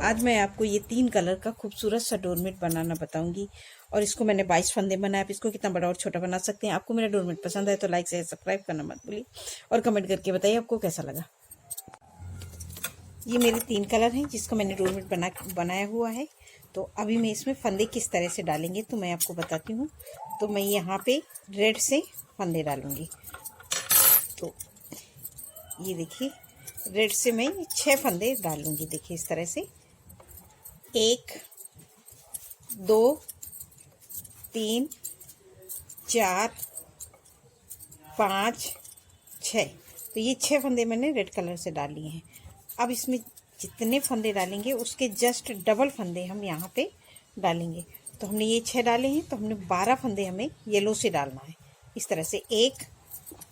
आज मैं आपको ये 3 कलर का खूबसूरत सा डोरमेट बनाना बताऊंगी। और इसको मैंने 22 फंदे बनाए। आप इसको कितना बड़ा और छोटा बना सकते हैं। आपको मेरा डोरमेट पसंद आए तो लाइक शेयर सब्सक्राइब करना मत भूलिए और कमेंट करके बताइए आपको कैसा लगा। ये मेरे 3 कलर हैं जिसको मैंने डोरमेट बनाया हुआ है। तो अभी मैं इसमें फंदे किस तरह से डालेंगे तो मैं आपको बताती हूँ। तो मैं यहाँ पे रेड से फंदे डालूंगी। तो ये देखिए, रेड से मैं 6 फंदे डालूंगी। देखिए इस तरह से 1 2 3 4 5 6। तो ये 6 फंदे मैंने रेड कलर से डाल लिए हैं। अब इसमें जितने फंदे डालेंगे उसके जस्ट डबल फंदे हम यहाँ पे डालेंगे। तो हमने ये 6 डाले हैं, तो हमने 12 फंदे हमें येलो से डालना है। इस तरह से 1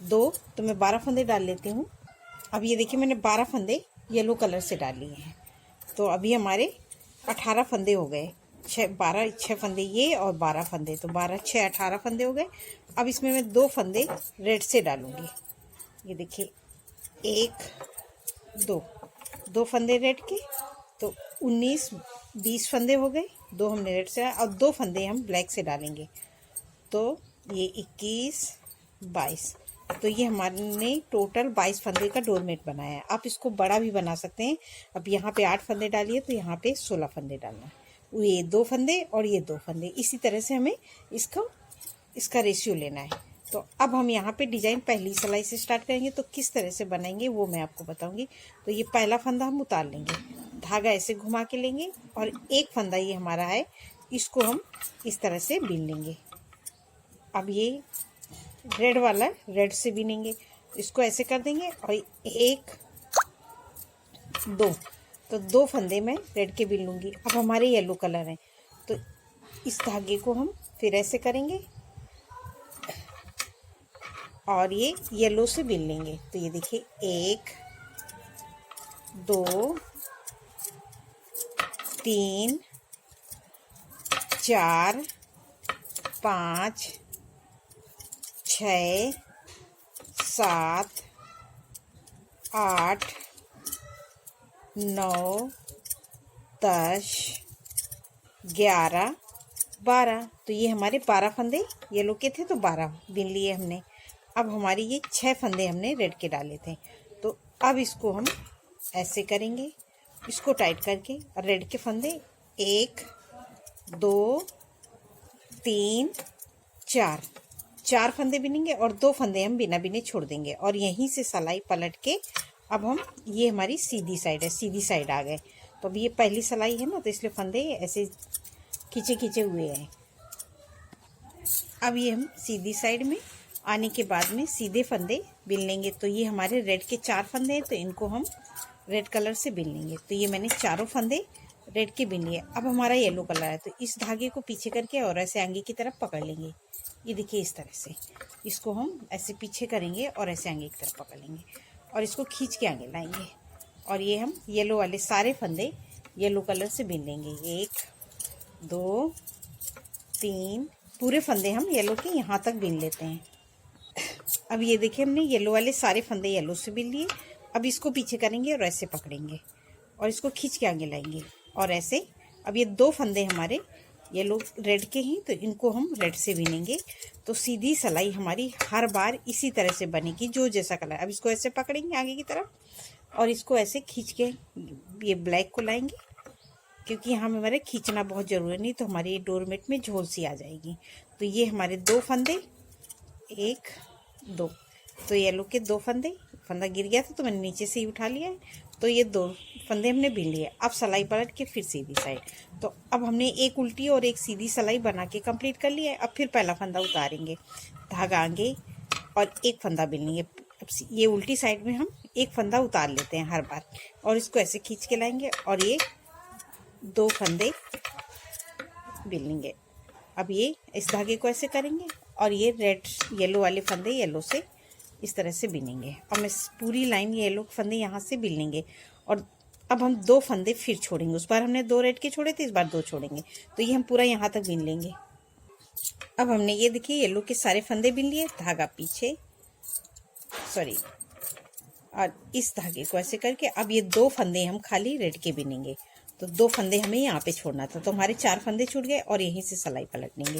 2, तो मैं 12 फंदे डाल लेती हूँ। अब ये देखिए मैंने 12 फंदे येलो कलर से डाल लिए हैं। तो अभी हमारे 18 फंदे हो गए। 6 फंदे ये और 12 फंदे, तो 12 6 18 फंदे हो गए। अब इसमें मैं 2 फंदे रेड से डालूंगी। ये देखिए 1 2 फंदे रेड के, तो 19 20 फंदे हो गए। 2 हमने रेड से और 2 फंदे हम ब्लैक से डालेंगे। तो ये 21 22, तो ये हमारे टोटल 22 फंदे का डोरमेट बनाया है। आप इसको बड़ा भी बना सकते हैं। अब यहाँ पे 8 फंदे डालिए तो यहाँ पे 16 फंदे डालना है। ये 2 फंदे और ये 2 फंदे, इसी तरह से हमें इसका रेशियो लेना है। तो अब हम यहाँ पे डिजाइन पहली सिलाई से स्टार्ट करेंगे। तो किस तरह से बनाएंगे वो मैं आपको बताऊंगी। तो ये पहला फंदा हम उतार लेंगे, धागा ऐसे घुमा के लेंगे और एक फंदा ये हमारा है, इसको हम इस तरह से बीन लेंगे। अब ये रेड वाला रेड से बीनेंगे, इसको ऐसे कर देंगे और 1 2, तो 2 फंदे मैं रेड के बीन लूँगी। अब हमारे येलो कलर हैं, तो इस धागे को हम फिर ऐसे करेंगे और ये येलो से बीन लेंगे। तो ये देखिए 1 2 3 4 5 6 7 8 9 10 11 12। तो ये हमारे 12 फंदे येलो के थे, तो 12 बीन लिए हमने। अब हमारी ये 6 फंदे हमने रेड के डाले थे। तो अब इसको हम ऐसे करेंगे, इसको टाइट करके, और रेड के फंदे 1 2 3 4 फंदे बिनेंगे और 2 फंदे हम बिना बिने छोड़ देंगे। और यहीं से सिलाई पलट के अब हम, ये हमारी सीधी साइड है, सीधी साइड आ गए। तो अब ये पहली सिलाई है ना, तो इसलिए फंदे ऐसे खींचे खींचे हुए हैं। अब ये हम सीधी साइड में आने के बाद में सीधे फंदे बिन लेंगे। तो ये हमारे रेड के 4 फंदे हैं, तो इनको हम रेड कलर से बिन लेंगे। तो ये मैंने चारों फंदे रेड के बिन लिए। अब हमारा येलो कलर है, तो इस धागे को पीछे करके और ऐसे आगे की तरफ पकड़ लेंगे। ये देखिए इस तरह से इसको हम ऐसे पीछे करेंगे और ऐसे आगे की तरफ पकड़ लेंगे और इसको खींच के आगे लाएंगे। और ये हम येलो वाले सारे फंदे येलो कलर से बिन लेंगे। 1 2 3, पूरे फंदे हम येलो के यहाँ तक बिन लेते हैं। अब ये देखिए हमने येलो वाले सारे फंदे येलो से बिन लिए। अब इसको पीछे करेंगे और ऐसे पकड़ेंगे और इसको खींच के आगे लाएंगे और ऐसे। अब ये 2 फंदे हमारे येलो रेड के हैं, तो इनको हम रेड से बिनेंगे। तो सीधी सिलाई हमारी हर बार इसी तरह से बनेगी, जो जैसा कलर। अब इसको ऐसे पकड़ेंगे आगे की तरफ और इसको ऐसे खींच के ये ब्लैक को लाएंगे, क्योंकि यहाँ हमारे खींचना बहुत ज़रूरी, नहीं तो हमारे डोरमेट में झोल सी आ जाएगी। तो ये हमारे 2 फंदे 1 2, तो येलो के 2 फंदे, फंदा गिर गया था तो मैंने नीचे से ही उठा लिया है। तो ये 2 फंदे हमने बिन लिए। अब सिलाई पलट के फिर सीधी साइड। तो अब हमने एक उल्टी और एक सीधी सिलाई बना के कंप्लीट कर लिया है। अब फिर पहला फंदा उतारेंगे, धागा आगे और एक फंदा बिन लेंगे। अब ये उल्टी साइड में हम एक फंदा उतार लेते हैं हर बार और इसको ऐसे खींच के लाएंगे और ये 2 फंदे बिन लेंगे। अब ये इस धागे को ऐसे करेंगे और ये रेड येलो वाले फंदे येलो से इस तरह से बिनेंगे। और मैं पूरी लाइन येलो फंदे यहाँ से बिन लेंगे। और अब हम 2 फंदे फिर छोड़ेंगे। उस बार हमने 2 रेड के छोड़े थे, इस बार 2 छोड़ेंगे। तो ये हम पूरा यहाँ तक बिन लेंगे। अब हमने ये देखिए येलो के सारे फंदे बिन लिए, धागा पीछे, सॉरी, और इस धागे को ऐसे करके अब ये 2 फंदे हम खाली रेड के बिनेंगे तो 2 फंदे हमें यहाँ पे छोड़ना था, तो हमारे 4 फंदे छूट गए और यहीं से सिलाई पलट लेंगे।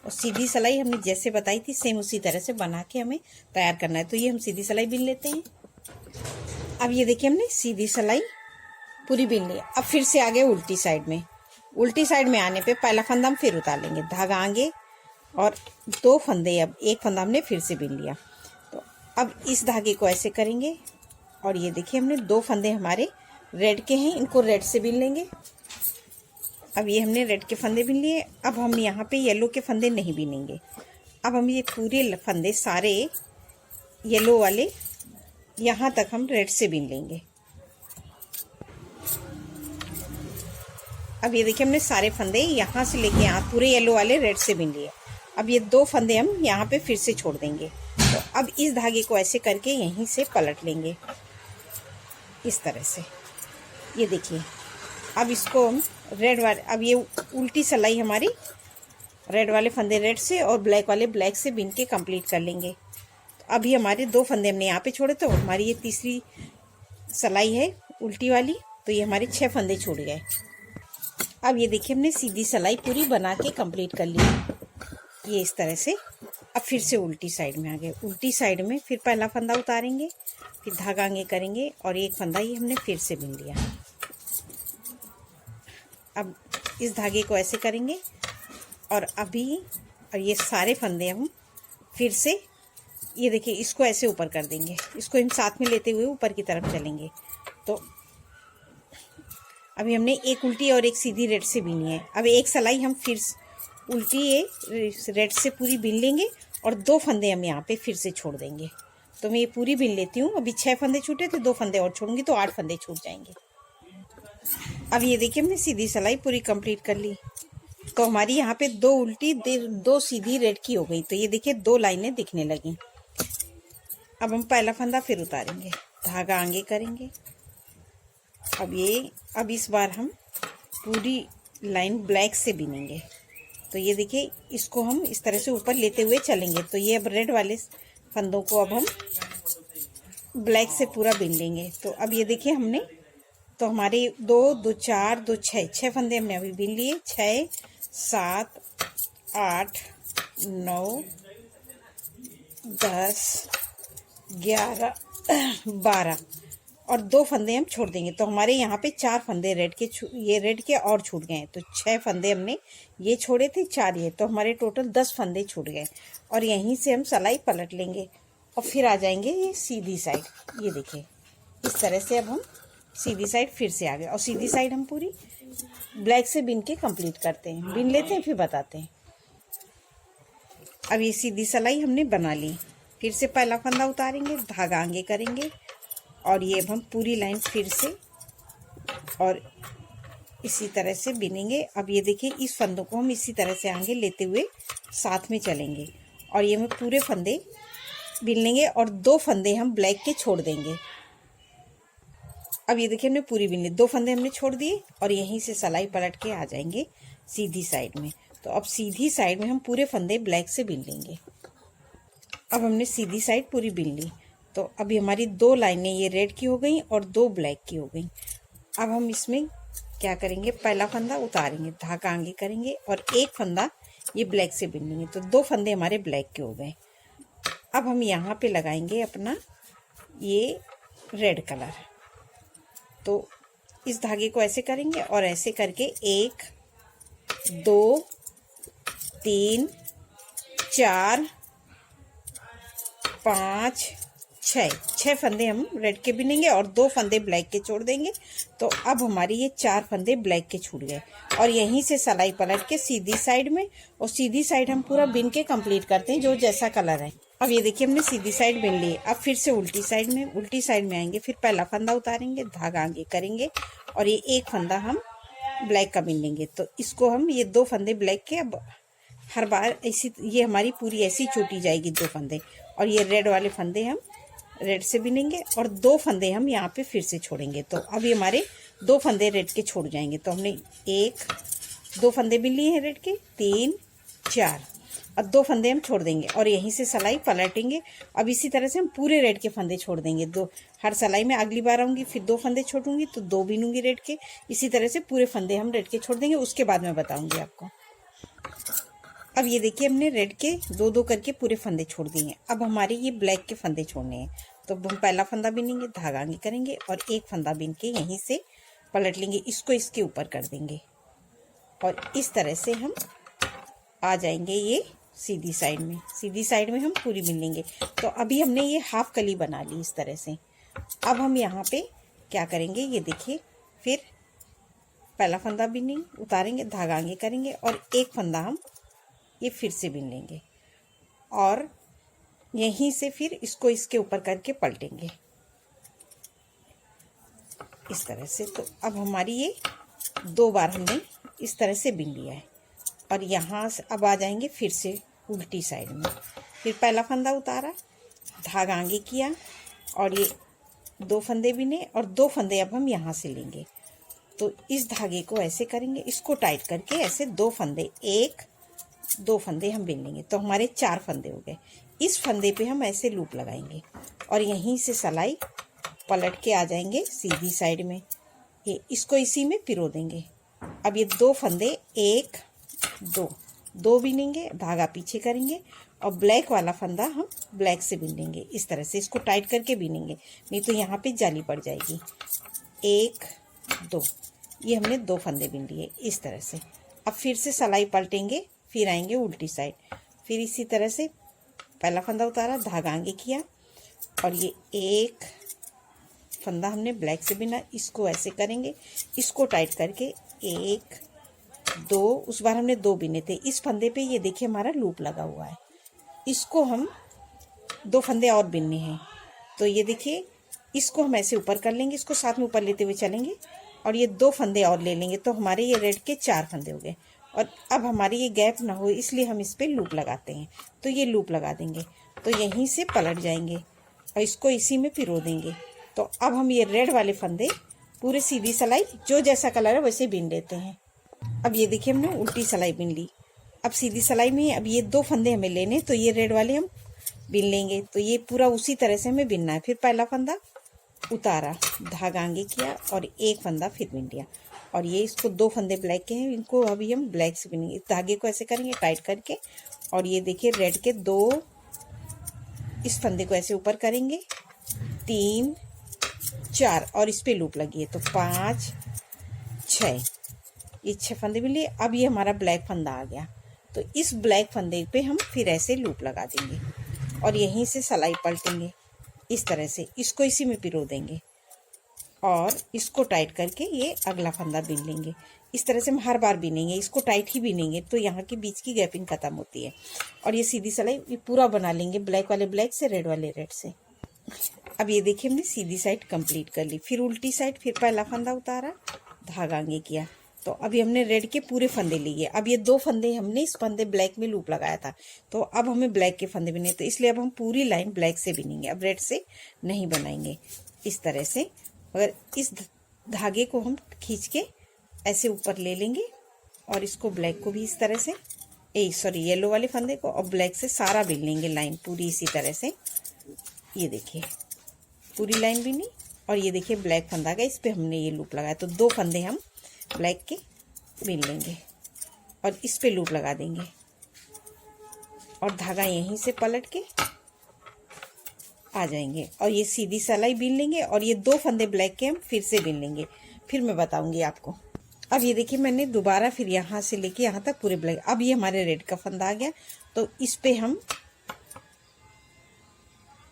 और सीधी सिलाई हमने जैसे बताई थी सेम उसी तरह से बना के हमें तैयार करना है। तो ये हम सीधी सिलाई बिन लेते हैं। अब ये देखिए हमने सीधी सिलाई पूरी बिन ली। अब फिर से आगे उल्टी साइड में, उल्टी साइड में आने पे पहला फंदा हम फिर उतार लेंगे, धागा आगे और 2 फंदे, अब एक फंदा हमने फिर से बिन लिया। तो अब इस धागे को ऐसे करेंगे और ये देखिए हमने 2 फंदे हमारे रेड के हैं, इनको रेड से बिन लेंगे। अब ये हमने रेड के फंदे बिन लिए। अब हम यहाँ पे येलो के फंदे नहीं बिनेंगे। अब हम ये पूरे फंदे सारे येलो वाले यहाँ तक हम रेड से बिन लेंगे। अब ये देखिए हमने सारे फंदे यहाँ से लेके यहाँ पूरे येलो वाले रेड से बिन लिए। अब ये 2 फंदे हम यहाँ पे फिर से छोड़ देंगे। तो अब इस धागे को ऐसे करके यहीं से पलट लेंगे इस तरह से। ये देखिए अब इसको हम रेड वाले, अब ये उल्टी सिलाई हमारी रेड वाले फंदे रेड से और ब्लैक वाले ब्लैक से बिन के कंप्लीट कर लेंगे। तो अभी हमारे 2 फंदे हमने यहाँ पे छोड़े, तो हमारी ये तीसरी सिलाई है उल्टी वाली, तो ये हमारे 6 फंदे छूट गए। अब ये देखिए हमने सीधी सिलाई पूरी बना के कंप्लीट कर ली ये इस तरह से। अब फिर से उल्टी साइड में आ गए, उल्टी साइड में फिर पहला फंदा उतारेंगे, फिर धागा आगे करेंगे और एक फंदा ये हमने फिर से बिन लिया। अब इस धागे को ऐसे करेंगे और ये सारे फंदे हम फिर से, ये देखिए इसको ऐसे ऊपर कर देंगे, इसको हम साथ में लेते हुए ऊपर की तरफ चलेंगे। तो अभी हमने एक उल्टी और एक सीधी रेड से बिनी है। अब एक सिलाई हम फिर उल्टी रेड से पूरी बिन लेंगे और 2 फंदे हम यहाँ पे फिर से छोड़ देंगे। तो मैं ये पूरी बिन लेती हूँ। अभी 6 फंदे छूटे थे, 2 फंदे और छोड़ूंगी तो 8 फंदे छूट जाएंगे। अब ये देखिए हमने सीधी सिलाई पूरी कंप्लीट कर ली। तो हमारी यहाँ पे 2 उल्टी 2 सीधी रेड की हो गई। तो ये देखिए 2 लाइनें दिखने लगी। अब हम पहला फंदा फिर उतारेंगे, धागा आगे करेंगे। अब इस बार हम पूरी लाइन ब्लैक से बिनेंगे। तो ये देखिए इसको हम इस तरह से ऊपर लेते हुए चलेंगे। तो ये अब रेड वाले फंदों को अब हम ब्लैक से पूरा बिन लेंगे। तो अब ये देखिए हमने, तो हमारे 2 2 4 2 6 फंदे हमने अभी बिन लिए। 6 7 8 9 10 11 12 और 2 फंदे हम छोड़ देंगे। तो हमारे यहाँ पे 4 फंदे रेड के और छूट गए हैं। तो 6 फंदे हमने ये छोड़े थे, 4 ये, तो हमारे टोटल 10 फंदे छूट गए। और यहीं से हम सिलाई पलट लेंगे और फिर आ जाएंगे ये सीधी साइड। ये देखिए इस तरह से अब हम सीधी साइड फिर से आ गए और सीधी साइड हम पूरी ब्लैक से बिन के कंप्लीट करते हैं, बिन लेते हैं फिर बताते हैं। अब ये सीधी सिलाई हमने बना ली। फिर से पहला फंदा उतारेंगे, धागा आगे करेंगे और ये अब हम पूरी लाइन फिर से और इसी तरह से बिनेंगे। अब ये देखिए इस फंदों को हम इसी तरह से आगे लेते हुए साथ में चलेंगे और ये हम पूरे फंदे बिन लेंगे और 2 फंदे हम ब्लैक के छोड़ देंगे। अब ये देखिए हमने पूरी बिन ली, 2 फंदे हमने छोड़ दिए और यहीं से सिलाई पलट के आ जाएंगे सीधी साइड में। तो अब सीधी साइड में हम पूरे फंदे ब्लैक से बिन लेंगे। अब हमने सीधी साइड पूरी बिन ली। तो अभी हमारी 2 लाइनें ये रेड की हो गई और 2 ब्लैक की हो गई। अब हम इसमें क्या करेंगे, पहला फंदा उतारेंगे, धागा आगे करेंगे और एक फंदा ये ब्लैक से बिन लेंगे। तो 2 फंदे हमारे ब्लैक के हो गए। अब हम यहाँ पे लगाएंगे अपना ये रेड कलर। तो इस धागे को ऐसे करेंगे और ऐसे करके 1 2 3 4 5 6 फंदे हम रेड के बिनेंगे और 2 फंदे ब्लैक के छोड़ देंगे। तो अब हमारी ये 4 फंदे ब्लैक के छूट गए और यहीं से सिलाई पलट के सीधी साइड में, और सीधी साइड हम पूरा बिन के कंप्लीट करते हैं जो जैसा कलर है। अब ये देखिए हमने सीधी साइड बिन ली। अब फिर से उल्टी साइड में आएंगे, फिर पहला फंदा उतारेंगे, धागा आगे करेंगे और ये एक फंदा हम ब्लैक का बिन लेंगे। तो इसको हम ये 2 फंदे ब्लैक के अब हर बार ऐसी, ये हमारी पूरी ऐसी छूटी जाएगी 2 फंदे और ये रेड वाले फंदे हम रेड से बिनेंगे और 2 फंदे हम यहाँ पे फिर से छोड़ेंगे। तो अभी हमारे 2 फंदे रेड के छोड़ जाएंगे। तो हमने 1 2 फंदे बिन लिए हैं रेड के, 3 4। और 2 फंदे हम छोड़ देंगे और यहीं से सिलाई पलटेंगे। अब इसी तरह से हम पूरे रेड के फंदे छोड़ देंगे। दो हर सिलाई में अगली बार आऊँगी, फिर 2 फंदे छोड़ूंगी तो 2 बीनूंगी रेड के। इसी तरह से पूरे फंदे हम रेड के छोड़ देंगे, उसके बाद मैं बताऊंगी आपको। अब ये देखिए हमने रेड के 2-2 करके पूरे फंदे छोड़ दिए। अब हमारे ये ब्लैक के फंदे छोड़ने हैं, तो हम पहला फंदा बीनेंगे, धागा आगे करेंगे और एक फंदा बीन के यहीं से पलट लेंगे, इसको इसके ऊपर कर देंगे और इस तरह से हम आ जाएंगे ये सीधी साइड में। सीधी साइड में हम पूरी बीन लेंगे। तो अभी हमने ये हाफ कली बना ली इस तरह से। अब हम यहाँ पे क्या करेंगे, ये देखिए, फिर पहला फंदा बीनेंगे, उतारेंगे, धागा आगे करेंगे और एक फंदा हम ये फिर से बीन लेंगे और यहीं से फिर इसको इसके ऊपर करके पलटेंगे इस तरह से। तो अब हमारी ये 2 बार हमने इस तरह से बीन लिया है और यहाँ से अब आ जाएंगे फिर से उल्टी साइड में। फिर पहला फंदा उतारा, धागा आगे किया और ये 2 फंदे बीने और 2 फंदे अब हम यहाँ से लेंगे। तो इस धागे को ऐसे करेंगे, इसको टाइट करके ऐसे 2 फंदे, 1-2 फंदे हम बीन लेंगे, तो हमारे 4 फंदे हो गए। इस फंदे पे हम ऐसे लूप लगाएंगे और यहीं से सिलाई पलट के आ जाएंगे सीधी साइड में। ये इसको इसी में पिरो देंगे। अब ये 2 फंदे, 1-2 बीनेंगे, धागा पीछे करेंगे और ब्लैक वाला फंदा हम ब्लैक से बीन लेंगे इस तरह से। इसको टाइट करके बीनेंगे, नहीं तो यहाँ पे जाली पड़ जाएगी। 1-2 ये हमने 2 फंदे बीन लिए इस तरह से। अब फिर से सिलाई पलटेंगे, फिर आएंगे उल्टी साइड। फिर इसी तरह से पहला फंदा उतारा, धागा आगे किया और ये 1 फंदा हमने ब्लैक से बिना, इसको ऐसे करेंगे, इसको टाइट करके 1-2, उस बार हमने 2 बिने थे। इस फंदे पे ये देखिए हमारा लूप लगा हुआ है, इसको हम 2 फंदे और बिनने हैं। तो ये देखिए इसको हम ऐसे ऊपर कर लेंगे, इसको साथ में ऊपर लेते हुए चलेंगे और ये 2 फंदे और ले लेंगे, तो हमारे ये रेड के 4 फंदे हो गए। और अब हमारी ये गैप ना हो इसलिए हम इस पे लूप लगाते हैं। तो ये लूप लगा देंगे, तो यहीं से पलट जाएंगे और इसको इसी में पिरो देंगे। तो अब हम ये रेड वाले फंदे पूरे सीधी सिलाई जो जैसा कलर है वैसे बीन लेते हैं। अब ये देखिए हमने उल्टी सिलाई बीन ली। अब सीधी सिलाई में अब ये 2 फंदे हमें लेने, तो ये रेड वाले हम बीन लेंगे। तो ये पूरा उसी तरह से हमें बीनना है। फिर पहला फंदा उतारा, धागा आगे किया और 1 फंदा फिर बीन लिया और ये इसको 2 फंदे ब्लैक के हैं, इनको अभी हम ब्लैक से बीनेंगे। धागे को ऐसे करेंगे टाइट करके और ये देखिए रेड के 2, इस फंदे को ऐसे ऊपर करेंगे, 3-4 और इस पे लूप लगी है, तो 5-6 ये 6 फंदे मिले। अब ये हमारा ब्लैक फंदा आ गया, तो इस ब्लैक फंदे पे हम फिर ऐसे लूप लगा देंगे और यहीं से सिलाई पलटेंगे इस तरह से, इसको इसी में पिरो देंगे और इसको टाइट करके ये अगला फंदा बीन लेंगे। इस तरह से हम हर बार बीनेंगे, इसको टाइट ही बीनेंगे, तो यहाँ के बीच की गैपिंग खत्म होती है। और ये सीधी सिलाई ये पूरा बना लेंगे, ब्लैक वाले ब्लैक से, रेड वाले रेड से। अब ये देखिए हमने सीधी साइड कंप्लीट कर ली। फिर उल्टी साइड, फिर पहला फंदा उतारा, धागा आगे किया, तो अभी हमने रेड के पूरे फंदे लिए। अब ये 2 फंदे हमने इस फंदे ब्लैक में लूप लगाया था, तो अब हमें ब्लैक के फंदे बिने, तो इसलिए अब हम पूरी लाइन ब्लैक से बिनेंगे, अब रेड से नहीं बनाएंगे इस तरह से। मगर इस धागे को हम खींच के ऐसे ऊपर ले लेंगे और इसको ब्लैक को भी इस तरह से, येलो वाले फंदे को और ब्लैक से सारा बिन लेंगे लाइन पूरी इसी तरह से। ये देखिए पूरी लाइन बिनी और ये देखिए ब्लैक फंदा का, इस पे हमने ये लूप लगाया, तो 2 फंदे हम ब्लैक के बिन लेंगे और इस पे लूप लगा देंगे और धागा यहीं से पलट के आ जाएंगे और ये सीधी सिलाई बीन लेंगे और ये 2 फंदे ब्लैक के हम फिर से बीन लेंगे, फिर मैं बताऊंगी आपको। अब ये देखिए मैंने दोबारा फिर यहाँ से लेके यहाँ तक पूरे ब्लैक, अब ये हमारे रेड का फंदा आ गया, तो इस पे हम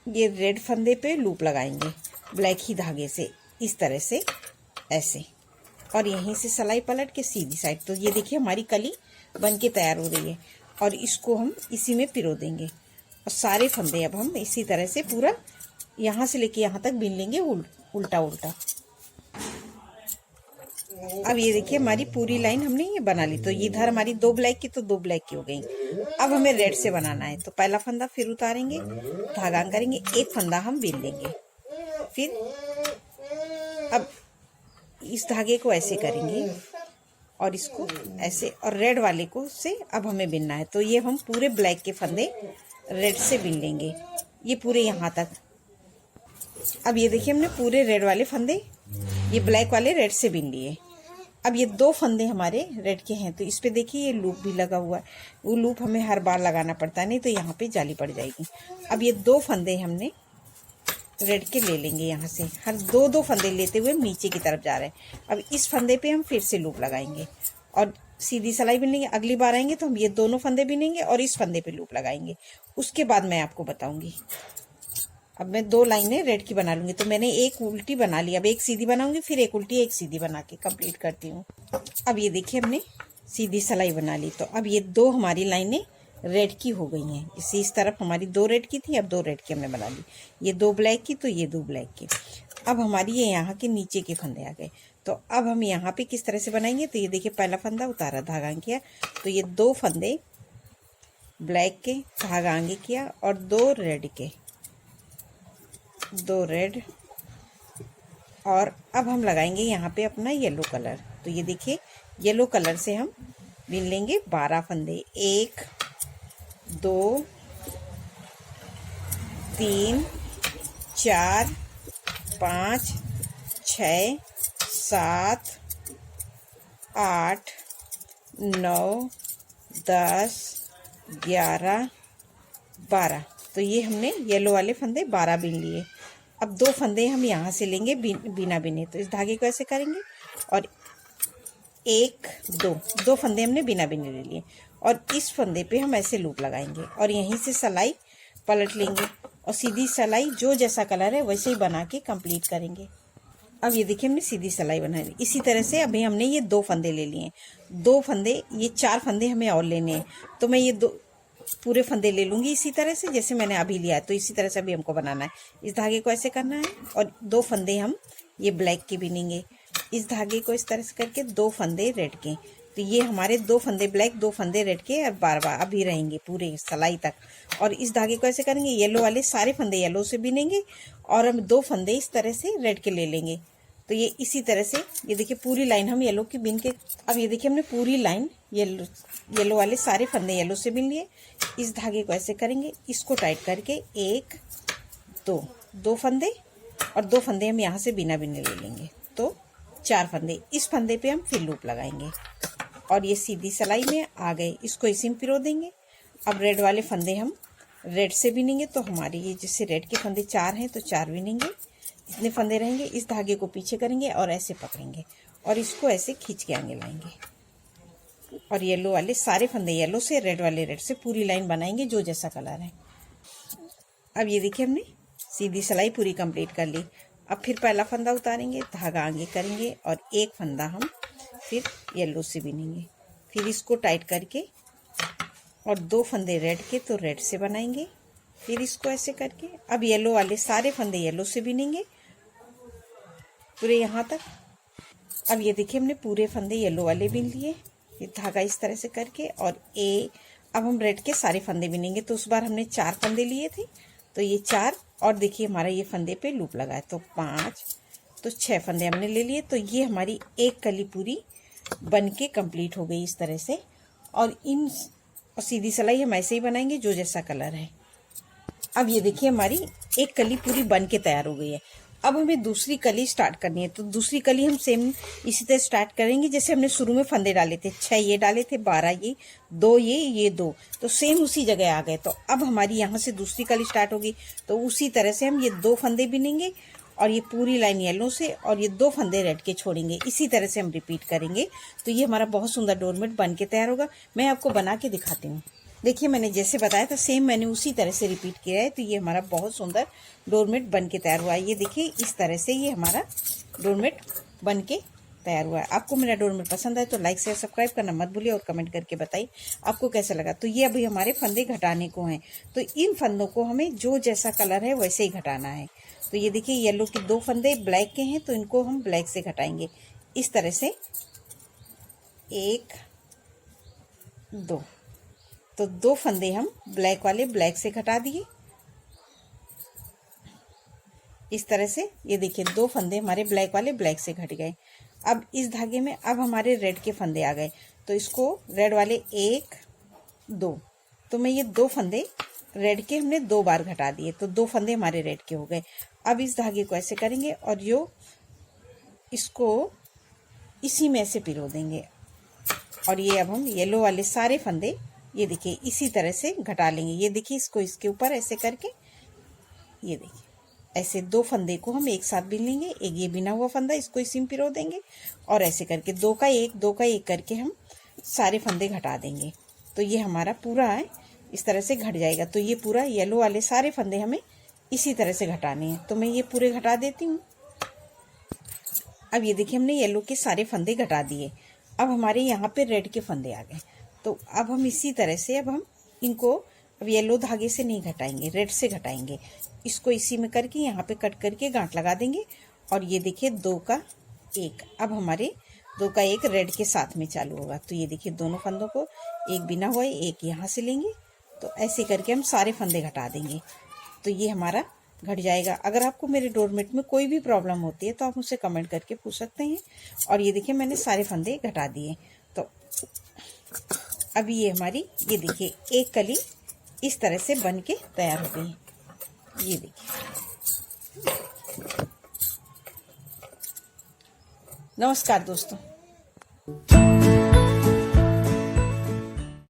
ये रेड फंदे पे लूप लगाएंगे ब्लैक ही धागे से इस तरह से ऐसे और यहीं से सिलाई पलट के सीधी साइड। तो ये देखिए हमारी कली बन के तैयार हो रही है और इसको हम इसी में पिरो देंगे और सारे फंदे अब हम इसी तरह से पूरा यहाँ से लेके यहाँ तक बीन लेंगे उल्टा उल्टा। अब ये देखिए हमारी पूरी लाइन हमने ये बना ली, तो इधर हमारी 2 ब्लैक की तो 2 ब्लैक की हो गई। अब हमें रेड से बनाना है, तो पहला फंदा फिर उतारेंगे, धागा करेंगे, 1 फंदा हम बीन लेंगे। फिर अब इस धागे को ऐसे करेंगे और इसको ऐसे, और रेड वाले को से अब हमें बिनना है। तो ये हम पूरे ब्लैक के फंदे रेड से बिन लेंगे, ये पूरे यहाँ तक। अब ये देखिए हमने पूरे रेड वाले फंदे ये ब्लैक वाले रेड से बिन लिए। अब ये 2 फंदे हमारे रेड के हैं, तो इस पे देखिए ये लूप भी लगा हुआ है। वो लूप हमें हर बार लगाना पड़ता है, नहीं तो यहाँ पे जाली पड़ जाएगी। अब ये 2 फंदे हमने रेड के ले लेंगे, यहाँ से हर 2 फंदे लेते हुए नीचे की तरफ जा रहे हैं। अब इस फंदे पे हम फिर से लूप लगाएंगे और सीधी सिलाई बिनेंगे। अगली बार आएंगे तो हम ये दोनों फंदे बिनेंगे और इस फंदे पे लूप लगाएंगे, उसके बाद मैं आपको बताऊंगी। अब मैं 2 लाइनें रेड की बना लूंगी। तो मैंने एक उल्टी बना ली, अब एक सीधी बनाऊंगी, फिर एक उल्टी एक सीधी बना के कंप्लीट करती हूँ। अब ये देखिए हमने सीधी सिलाई बना ली। तो अब ये 2 हमारी लाइनें रेड की हो गई हैं। इस तरफ हमारी 2 रेड की थी, अब 2 रेड की हमने बना ली। ये 2 ब्लैक की, तो ये 2 ब्लैक की। अब हमारी ये यहाँ के नीचे के फंदे आ गए। तो अब हम यहाँ पे किस तरह से बनाएंगे, तो ये देखिए पहला फंदा उतारा, धागा आगे किया, तो ये 2 फंदे ब्लैक के, धागा आगे किया, और 2 रेड के, 2 रेड, और अब हम लगाएंगे यहाँ पे अपना येलो कलर। तो ये देखिए येलो कलर से हम बिन लेंगे 12 फंदे। 1 2 3 4 5 6 7 8 9 10 11 12। तो ये हमने येलो वाले फंदे 12 बिन लिए। अब 2 फंदे हम यहाँ से लेंगे बिना बिने, तो इस धागे को ऐसे करेंगे, और 1 2 फंदे हमने बिना बिने ले लिए, और इस फंदे पे हम ऐसे लूप लगाएंगे और यहीं से सिलाई पलट लेंगे और सीधी सिलाई जो जैसा कलर है वैसे ही बना के कंप्लीट करेंगे। अब ये देखिए हमने सीधी सिलाई बना ली। इसी तरह से अभी हमने ये 2 फंदे ले लिए, 2 फंदे, ये 4 फंदे हमें और लेने हैं। तो मैं ये 2 पूरे फंदे ले लूंगी इसी तरह से जैसे मैंने अभी लिया है। तो इसी तरह से अभी हमको बनाना है। इस धागे को ऐसे करना है और 2 फंदे हम ये ब्लैक के बिनेंगे। इस धागे को इस तरह से करके 2 फंदे रेड के। तो ये हमारे 2 फंदे ब्लैक, 2 फंदे रेड के, और बार-बार अभी रहेंगे पूरे सिलाई तक। और इस धागे को ऐसे करेंगे, येलो वाले सारे फंदे येलो से बिनेंगे और हम 2 फंदे इस तरह से रेड के ले लेंगे। तो ये इसी तरह से ये देखिए पूरी लाइन हम येलो की बिन के, अब ये देखिए हमने पूरी लाइन येलो वाले सारे फंदे येलो से बिन लिए। इस धागे को ऐसे करेंगे, इसको टाइट करके 1 2 फंदे और 2 फंदे हम यहाँ से बिना बिने ले लेंगे, तो 4 फंदे। इस फंदे पे हम फिर लूप लगाएंगे और ये सीधी सिलाई में आ गए, इसको इसी में पिरो देंगे। अब रेड वाले फंदे हम रेड से बिनेंगे, तो हमारे ये जैसे रेड के फंदे 4 हैं तो 4 बिनेंगे। इतने फंदे रहेंगे। इस धागे को पीछे करेंगे और ऐसे पकड़ेंगे और इसको ऐसे खींच के आगे लाएंगे और येलो वाले सारे फंदे येलो से, रेड वाले रेड से पूरी लाइन बनाएंगे जो जैसा कलर है। अब ये देखिए हमने सीधी सिलाई पूरी कंप्लीट कर ली। अब फिर पहला फंदा उतारेंगे, धागा आगे करेंगे और एक फंदा हम फिर येलो से बिनेंगे। फिर इसको टाइट करके और 2 फंदे रेड के, तो रेड से बनाएंगे। फिर इसको ऐसे करके अब येलो वाले सारे फंदे येलो से बिनेंगे पूरे यहाँ तक। अब ये देखिए हमने पूरे फंदे येलो वाले बिन लिए, ये धागा इस तरह से करके, और अब हम रेड के सारे फंदे बिनेंगे। तो उस बार हमने 4 फंदे लिए थे, तो ये 4, और देखिए हमारा ये फंदे पे लूप लगा है, तो 5, तो 6 फंदे हमने ले लिए। तो ये हमारी एक कली पूरी बन के कंप्लीट हो गई इस तरह से। और सीधी सिलाई हम ऐसे ही बनाएंगे जो जैसा कलर है। अब ये देखिए हमारी एक कली पूरी बन के तैयार हो गई है। अब हमें दूसरी कली स्टार्ट करनी है, तो दूसरी कली हम सेम इसी तरह स्टार्ट करेंगे जैसे हमने शुरू में फंदे डाले थे। 6 ये डाले थे, 12 ये, 2 ये 2, तो सेम उसी जगह आ गए। तो अब हमारी यहाँ से दूसरी कली स्टार्ट होगी। तो उसी तरह से हम ये 2 फंदे बिनेंगे और ये पूरी लाइन येलो से, और ये 2 फंदे रेड के छोड़ेंगे। इसी तरह से हम रिपीट करेंगे। तो ये हमारा बहुत सुंदर डोरमेट बन के तैयार होगा। मैं आपको बना के दिखाती हूँ। देखिए मैंने जैसे बताया था सेम मैंने उसी तरह से रिपीट किया है। तो ये हमारा बहुत सुंदर डोरमेट बन के तैयार हुआ है। ये देखिए इस तरह से ये हमारा डोरमेट बन के तैयार हुआ है। आपको मेरा डोरमेट पसंद आए तो लाइक शेयर सब्सक्राइब करना मत भूलिए और कमेंट करके बताइए आपको कैसा लगा। तो ये अभी हमारे फंदे घटाने को हैं, तो इन फंदों को हमें जो जैसा कलर है वैसे ही घटाना है। तो ये देखिए येलो के 2 फंदे ब्लैक के हैं, तो इनको हम ब्लैक से घटाएंगे इस तरह से। 1 2, तो 2 फंदे हम ब्लैक वाले ब्लैक से घटा दिए इस तरह से। ये देखिए 2 फंदे हमारे ब्लैक वाले ब्लैक से घट गए। अब इस धागे में अब हमारे रेड के फंदे आ गए, तो इसको रेड वाले 1 2, तो मैं ये 2 फंदे रेड के हमने 2 बार घटा दिए, तो 2 फंदे हमारे रेड के हो गए। अब इस धागे को ऐसे करेंगे और इसको इसी में से पिरो देंगे, और ये अब हम येलो वाले सारे फंदे ये देखिए इसी तरह से घटा लेंगे। ये देखिए इसको इसके ऊपर ऐसे करके, ये देखिए ऐसे 2 फंदे को हम एक साथ बिन लेंगे। एक ये बिना हुआ फंदा इसको इसी में पिरो देंगे, और ऐसे करके 2 का 1 2 का 1 करके हम सारे फंदे घटा देंगे। तो ये हमारा पूरा है इस तरह से घट जाएगा। तो ये पूरा येलो वाले सारे फंदे हमें इसी तरह से घटाने हैं, तो मैं ये पूरे घटा देती हूँ। अब ये देखिए हमने येलो के सारे फंदे घटा दिए। अब हमारे यहाँ पे रेड के फंदे आ गए, तो अब हम इसी तरह से अब हम इनको अब येलो धागे से नहीं घटाएंगे, रेड से घटाएंगे। इसको इसी में करके यहाँ पे कट करके गांठ लगा देंगे, और ये देखिए 2 का 1, अब हमारे 2 का 1 रेड के साथ में चालू होगा। तो ये देखिए दोनों फंदों को एक बिना हुआ एक यहाँ से लेंगे, तो ऐसे करके हम सारे फंदे घटा देंगे। तो ये हमारा घट जाएगा। अगर आपको मेरे डोरमेट में कोई भी प्रॉब्लम होती है तो आप मुझसे कमेंट करके पूछ सकते हैं। और ये देखिए मैंने सारे फंदे घटा दिए। तो अभी ये हमारी ये देखिए एक कली इस तरह से बन के तैयार हो गई। ये देखिए। नमस्कार दोस्तों।